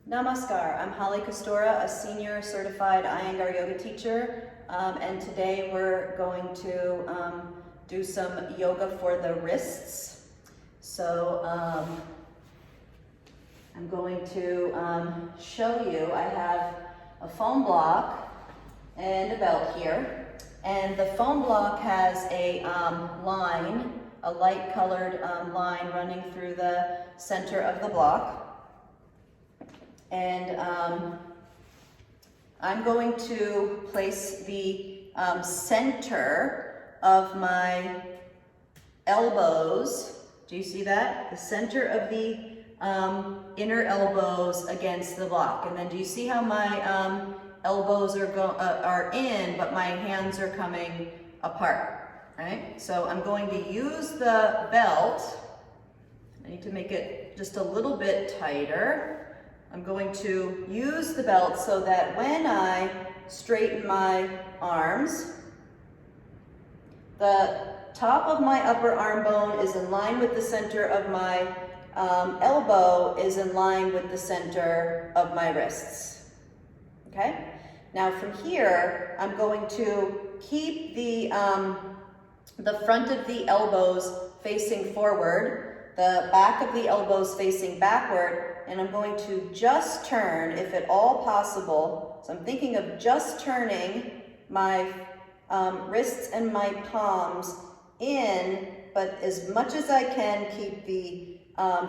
Namaskar, I'm Holly Kostora, a senior certified Iyengar yoga teacher, and today we're going to do some yoga for the wrists. So I'm going to show you, I have a foam block and a belt here, and the foam block has a line, a light colored line running through the center of the block. And I'm going to place the center of my elbows. Do you see that? The center of the inner elbows against the block. And then do you see how my elbows are in, but my hands are coming apart, right? So I'm going to use the belt. I need to make it just a little bit tighter. I'm going to use the belt so that when I straighten my arms, the top of my upper arm bone is in line with the center of my elbow is in line with the center of my wrists, okay? Now from here, I'm going to keep the front of the elbows facing forward, the back of the elbows facing backward, and I'm going to just turn, if at all possible. So I'm thinking of just turning my wrists and my palms in, but as much as I can, keep the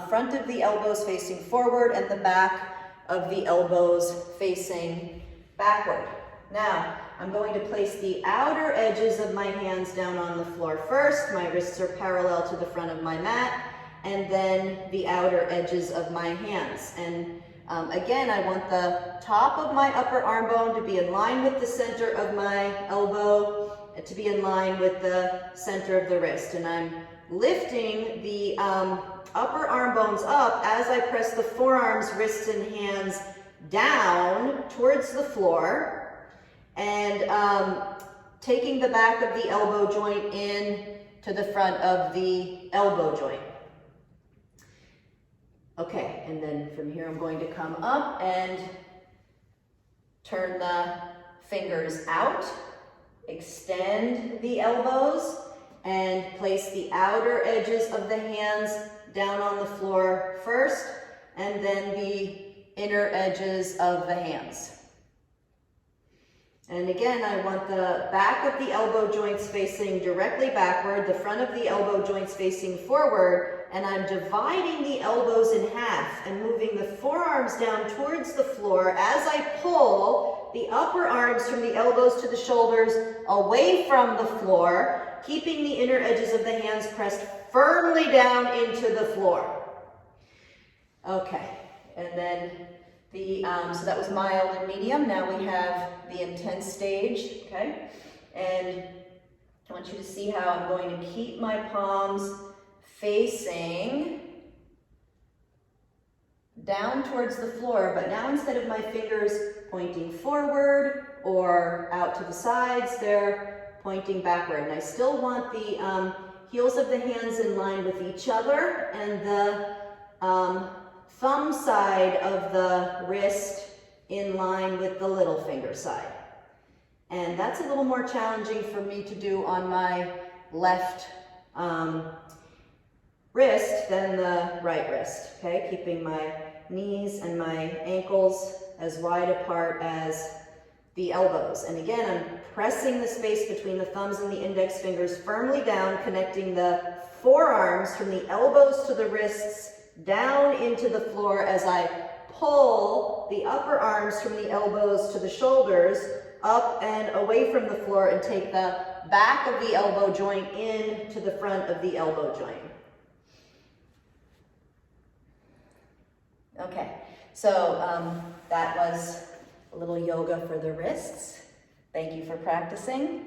front of the elbows facing forward and the back of the elbows facing backward. Now, I'm going to place the outer edges of my hands down on the floor first. My wrists are parallel to the front of my mat, and then the outer edges of my hands. And again, I want the top of my upper arm bone to be in line with the center of my elbow, to be in line with the center of the wrist. And I'm lifting the upper arm bones up as I press the forearms, wrists, and hands down towards the floor, and taking the back of the elbow joint in to the front of the elbow joint. Okay, and then from here I'm going to come up and turn the fingers out, extend the elbows, and place the outer edges of the hands down on the floor first, and then the inner edges of the hands. And again, I want the back of the elbow joints facing directly backward, the front of the elbow joints facing forward, and I'm dividing the elbows in half and moving the forearms down towards the floor as I pull the upper arms from the elbows to the shoulders away from the floor, keeping the inner edges of the hands pressed firmly down into the floor. Okay, and then so that was mild and medium. Now we have the intense stage, okay? And I want you to see how I'm going to keep my palms facing down towards the floor, but now instead of my fingers pointing forward or out to the sides, they're pointing backward. And I still want the heels of the hands in line with each other, and the thumb side of the wrist in line with the little finger side. And that's a little more challenging for me to do on my left wrist than the right wrist, okay? Keeping my knees and my ankles as wide apart as the elbows. And again, I'm pressing the space between the thumbs and the index fingers firmly down, connecting the forearms from the elbows to the wrists down into the floor as I pull the upper arms from the elbows to the shoulders up and away from the floor, and take the back of the elbow joint in to the front of the elbow joint. Okay, so that was a little yoga for the wrists. Thank you for practicing.